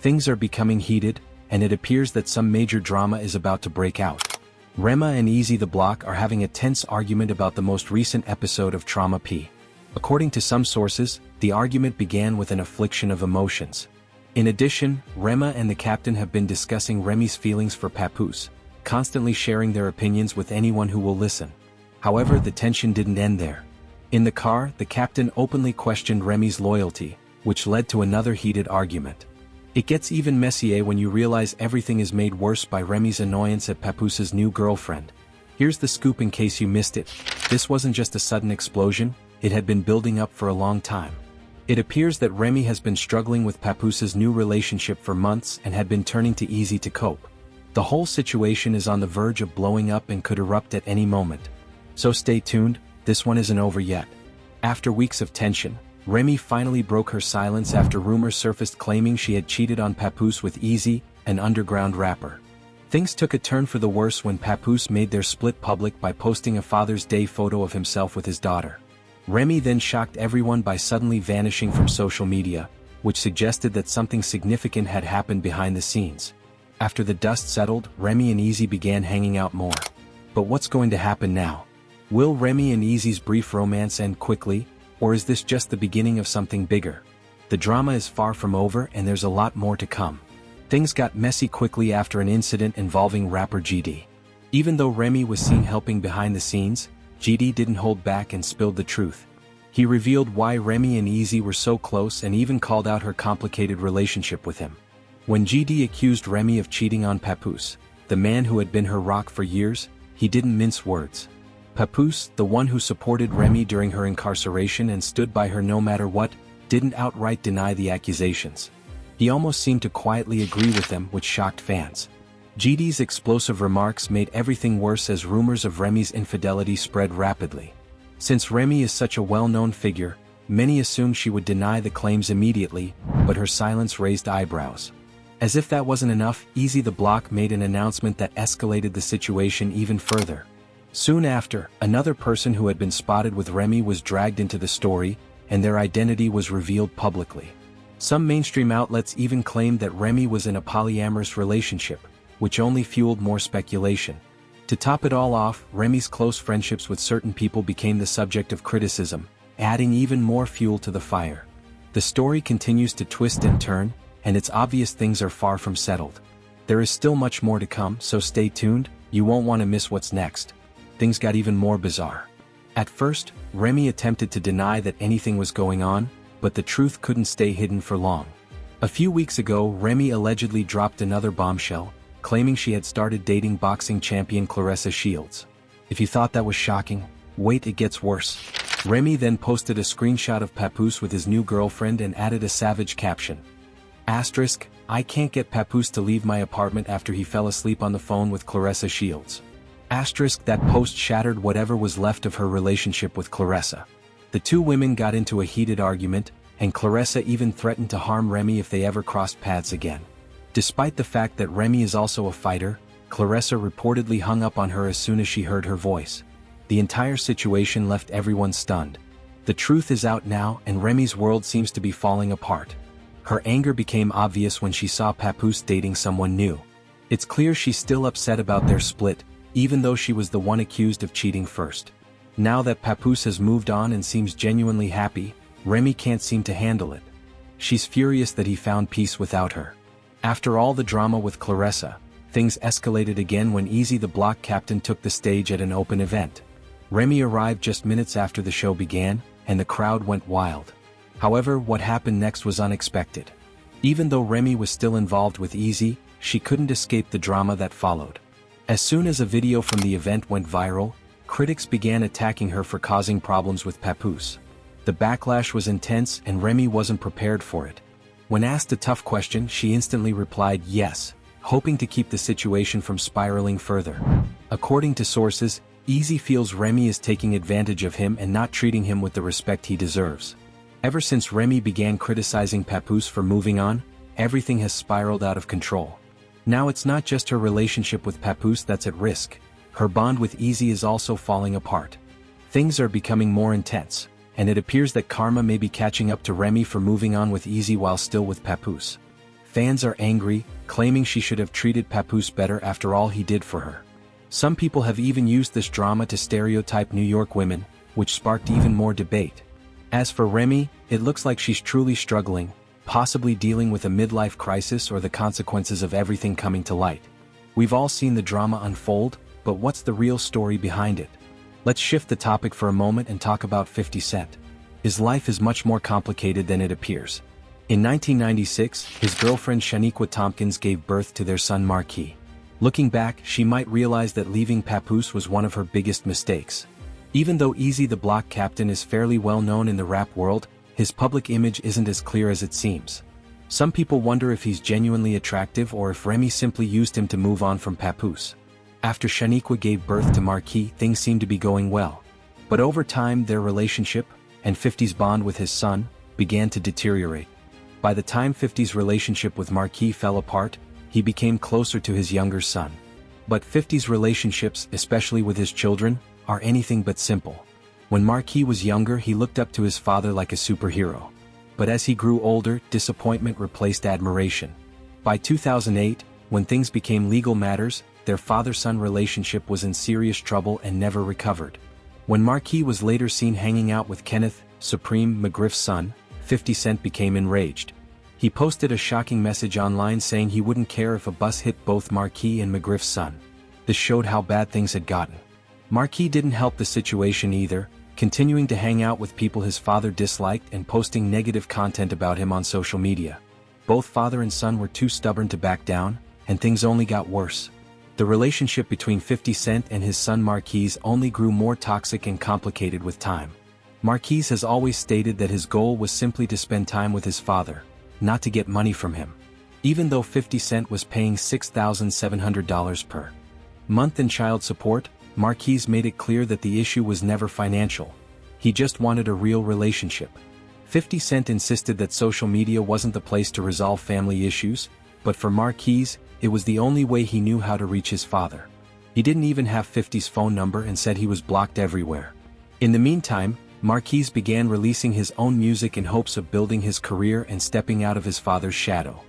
Things are becoming heated, and it appears that some major drama is about to break out. Rema and Eazy the Block are having a tense argument about the most recent episode of Trauma P. According to some sources, the argument began with an affliction of emotions. In addition, Rema and the captain have been discussing Remy's feelings for Papoose, constantly sharing their opinions with anyone who will listen. However, the tension didn't end there. In the car, the captain openly questioned Remy's loyalty, which led to another heated argument. It gets even messier when you realize everything is made worse by Remy's annoyance at Papoose's new girlfriend. Here's the scoop in case you missed it. This wasn't just a sudden explosion, it had been building up for a long time. It appears that Remy has been struggling with Papoose's new relationship for months and had been turning to Eazy to cope. The whole situation is on the verge of blowing up and could erupt at any moment. So stay tuned, this one isn't over yet. After weeks of tension, Remy finally broke her silence after rumors surfaced claiming she had cheated on Papoose with Eazy, an underground rapper. Things took a turn for the worse when Papoose made their split public by posting a Father's Day photo of himself with his daughter. Remy then shocked everyone by suddenly vanishing from social media, which suggested that something significant had happened behind the scenes. After the dust settled, Remy and Eazy began hanging out more. But what's going to happen now? Will Remy and Eazy's brief romance end quickly, or is this just the beginning of something bigger? The drama is far from over and there's a lot more to come. Things got messy quickly after an incident involving rapper GD. Even though Remy was seen helping behind the scenes, GD didn't hold back and spilled the truth. He revealed why Remy and Eazy were so close and even called out her complicated relationship with him. When GD accused Remy of cheating on Papoose, the man who had been her rock for years, he didn't mince words. Papoose, the one who supported Remy during her incarceration and stood by her no matter what, didn't outright deny the accusations. He almost seemed to quietly agree with them, which shocked fans. GD's explosive remarks made everything worse as rumors of Remy's infidelity spread rapidly. Since Remy is such a well-known figure, many assumed she would deny the claims immediately, but her silence raised eyebrows. As if that wasn't enough, Eazy the Block made an announcement that escalated the situation even further. Soon after, another person who had been spotted with Remy was dragged into the story, and their identity was revealed publicly. Some mainstream outlets even claimed that Remy was in a polyamorous relationship, which only fueled more speculation. To top it all off, Remy's close friendships with certain people became the subject of criticism, adding even more fuel to the fire. The story continues to twist and turn, and it's obvious things are far from settled. There is still much more to come, so stay tuned, you won't want to miss what's next. Things got even more bizarre. At first, Remy attempted to deny that anything was going on, but the truth couldn't stay hidden for long. A few weeks ago, Remy allegedly dropped another bombshell, claiming she had started dating boxing champion Clarissa Shields. If you thought that was shocking, wait, it gets worse. Remy then posted a screenshot of Papoose with his new girlfriend and added a savage caption. Asterisk, I can't get Papoose to leave my apartment after he fell asleep on the phone with Clarissa Shields. Asterisk, that post shattered whatever was left of her relationship with Clarissa. The two women got into a heated argument, and Clarissa even threatened to harm Remy if they ever crossed paths again. Despite the fact that Remy is also a fighter, Clarissa reportedly hung up on her as soon as she heard her voice. The entire situation left everyone stunned. The truth is out now, and Remy's world seems to be falling apart. Her anger became obvious when she saw Papoose dating someone new. It's clear she's still upset about their split, even though she was the one accused of cheating first. Now that Papoose has moved on and seems genuinely happy, Remy can't seem to handle it. She's furious that he found peace without her. After all the drama with Clarissa, things escalated again when Eazy the Block captain took the stage at an open event. Remy arrived just minutes after the show began, and the crowd went wild. However, what happened next was unexpected. Even though Remy was still involved with Eazy, she couldn't escape the drama that followed. As soon as a video from the event went viral, critics began attacking her for causing problems with Papoose. The backlash was intense and Remy wasn't prepared for it. When asked a tough question, she instantly replied yes, hoping to keep the situation from spiraling further. According to sources, Eazy feels Remy is taking advantage of him and not treating him with the respect he deserves. Ever since Remy began criticizing Papoose for moving on, everything has spiraled out of control. Now it's not just her relationship with Papoose that's at risk. Her bond with Eazy is also falling apart. Things are becoming more intense, and it appears that karma may be catching up to Remy for moving on with Eazy while still with Papoose. Fans are angry, claiming she should have treated Papoose better after all he did for her. Some people have even used this drama to stereotype New York women, which sparked even more debate. As for Remy, it looks like she's truly struggling, possibly dealing with a midlife crisis or the consequences of everything coming to light. We've all seen the drama unfold, but what's the real story behind it? Let's shift the topic for a moment and talk about 50 Cent. His life is much more complicated than it appears. In 1996, his girlfriend Shaniqua Tompkins gave birth to their son Marquis. Looking back, she might realize that leaving Papoose was one of her biggest mistakes. Even though Eazy the Block Captain is fairly well known in the rap world, his public image isn't as clear as it seems. Some people wonder if he's genuinely attractive or if Remy simply used him to move on from Papoose. After Shaniqua gave birth to Marquis, things seemed to be going well. But over time, their relationship, and 50's bond with his son, began to deteriorate. By the time 50's relationship with Marquis fell apart, he became closer to his younger son. But 50's relationships, especially with his children, are anything but simple. When Marquis was younger, he looked up to his father like a superhero. But as he grew older, disappointment replaced admiration. By 2008, when things became legal matters, their father-son relationship was in serious trouble and never recovered. When Marquis was later seen hanging out with Kenneth, Supreme McGriff's son, 50 Cent became enraged. He posted a shocking message online saying he wouldn't care if a bus hit both Marquis and McGriff's son. This showed how bad things had gotten. Marquis didn't help the situation either, continuing to hang out with people his father disliked and posting negative content about him on social media. Both father and son were too stubborn to back down, and things only got worse. The relationship between 50 Cent and his son Marquis only grew more toxic and complicated with time. Marquis has always stated that his goal was simply to spend time with his father, not to get money from him. Even though 50 Cent was paying $6,700 per month in child support, Marquis made it clear that the issue was never financial. He just wanted a real relationship. 50 Cent insisted that social media wasn't the place to resolve family issues, but for Marquis, it was the only way he knew how to reach his father. He didn't even have 50's phone number and said he was blocked everywhere. In the meantime, Marquis began releasing his own music in hopes of building his career and stepping out of his father's shadow.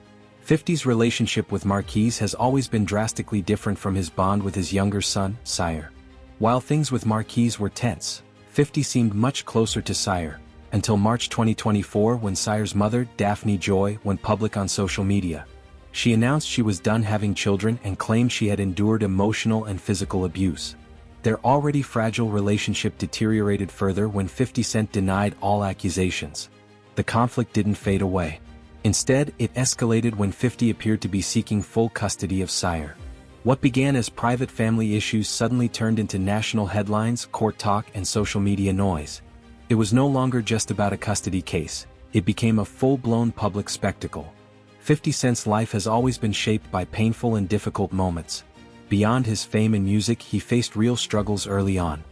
50's relationship with Marquis has always been drastically different from his bond with his younger son, Sire. While things with Marquis were tense, 50 seemed much closer to Sire, until March 2024 when Sire's mother, Daphne Joy, went public on social media. She announced she was done having children and claimed she had endured emotional and physical abuse. Their already fragile relationship deteriorated further when 50 Cent denied all accusations. The conflict didn't fade away. Instead, it escalated when 50 appeared to be seeking full custody of Sire. What began as private family issues suddenly turned into national headlines, court talk, and social media noise. It was no longer just about a custody case. It became a full-blown public spectacle. 50 Cent's life has always been shaped by painful and difficult moments. Beyond his fame and music, he faced real struggles early on.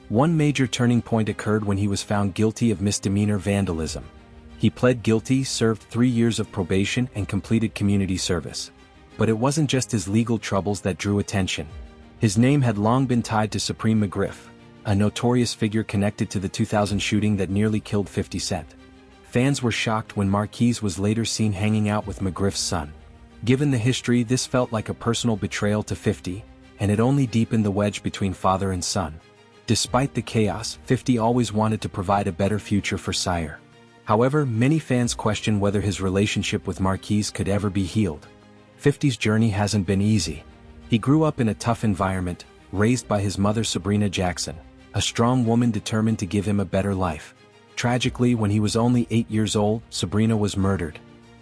One major turning point occurred when he was found guilty of misdemeanor vandalism. He pled guilty, served 3 years of probation, and completed community service. But it wasn't just his legal troubles that drew attention. His name had long been tied to Supreme McGriff, a notorious figure connected to the 2000 shooting that nearly killed 50 Cent. Fans were shocked when Marquis was later seen hanging out with McGriff's son. Given the history, this felt like a personal betrayal to 50, and it only deepened the wedge between father and son. Despite the chaos, 50 always wanted to provide a better future for Sire. However, many fans question whether his relationship with Marquis could ever be healed. 50's journey hasn't been easy. He grew up in a tough environment, raised by his mother Sabrina Jackson, a strong woman determined to give him a better life. Tragically, when he was only 8 years old, Sabrina was murdered.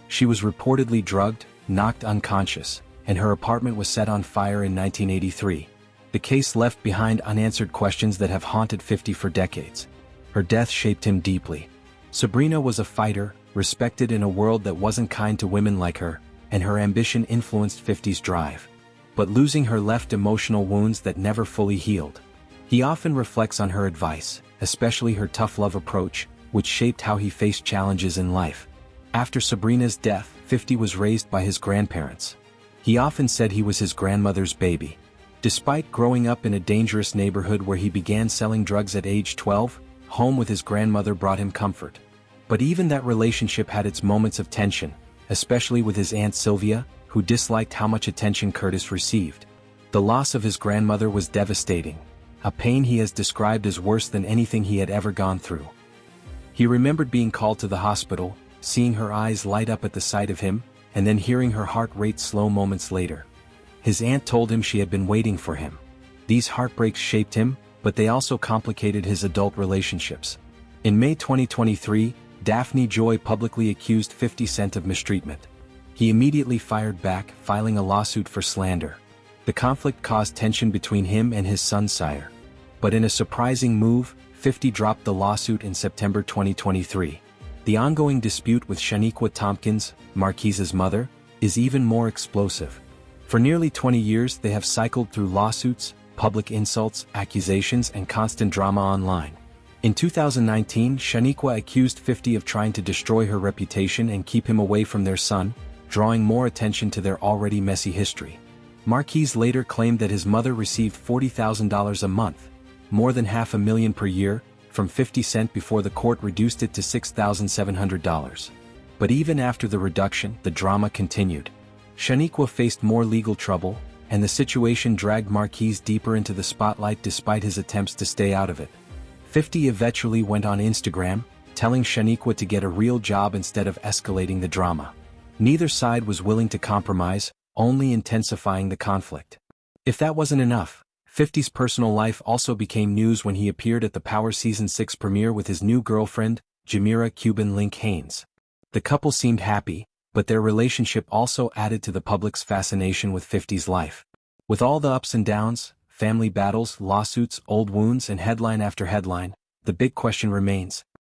She was reportedly drugged, knocked unconscious, and her apartment was set on fire in 1983. The case left behind unanswered questions that have haunted 50 for decades. Her death shaped him deeply. Sabrina was a fighter, respected in a world that wasn't kind to women like her, and her ambition influenced 50's drive. But losing her left emotional wounds that never fully healed. He often reflects on her advice, especially her tough love approach, which shaped how he faced challenges in life. After Sabrina's death, 50 was raised by his grandparents. He often said he was his grandmother's baby. Despite growing up in a dangerous neighborhood where he began selling drugs at age 12, home with his grandmother brought him comfort. But even that relationship had its moments of tension. especially with his aunt Sylvia, who disliked how much attention Curtis received. The loss of his grandmother was devastating, a pain he has described as worse than anything he had ever gone through. He remembered being called to the hospital, seeing her eyes light up at the sight of him, and then hearing her heart rate slow moments later. His aunt told him she had been waiting for him. These heartbreaks shaped him, but they also complicated his adult relationships. In May 2023, Daphne Joy publicly accused 50 Cent of mistreatment. He immediately fired back, filing a lawsuit for slander. The conflict caused tension between him and his son Sire. But in a surprising move, 50 dropped the lawsuit in September 2023. The ongoing dispute with Shaniqua Tompkins, Marquise's mother, is even more explosive. For nearly 20 years they have cycled through lawsuits, public insults, accusations, and constant drama online. In 2019, Shaniqua accused 50 of trying to destroy her reputation and keep him away from their son, drawing more attention to their already messy history. Marquise later claimed that his mother received $40,000 a month, more than $500,000 per year, from 50 Cent before the court reduced it to $6,700. But even after the reduction, the drama continued. Shaniqua faced more legal trouble, and the situation dragged Marquise deeper into the spotlight despite his attempts to stay out of it. 50 eventually went on Instagram, telling Shaniqua to get a real job instead of escalating the drama. Neither side was willing to compromise, only intensifying the conflict. If that wasn't enough, 50's personal life also became news when he appeared at the Power Season 6 premiere with his new girlfriend, Jamira Cuban Link Haynes. The couple seemed happy, but their relationship also added to the public's fascination with 50's life. With all the ups and downs, family battles, lawsuits, old wounds, and headline after headline, the big question remains,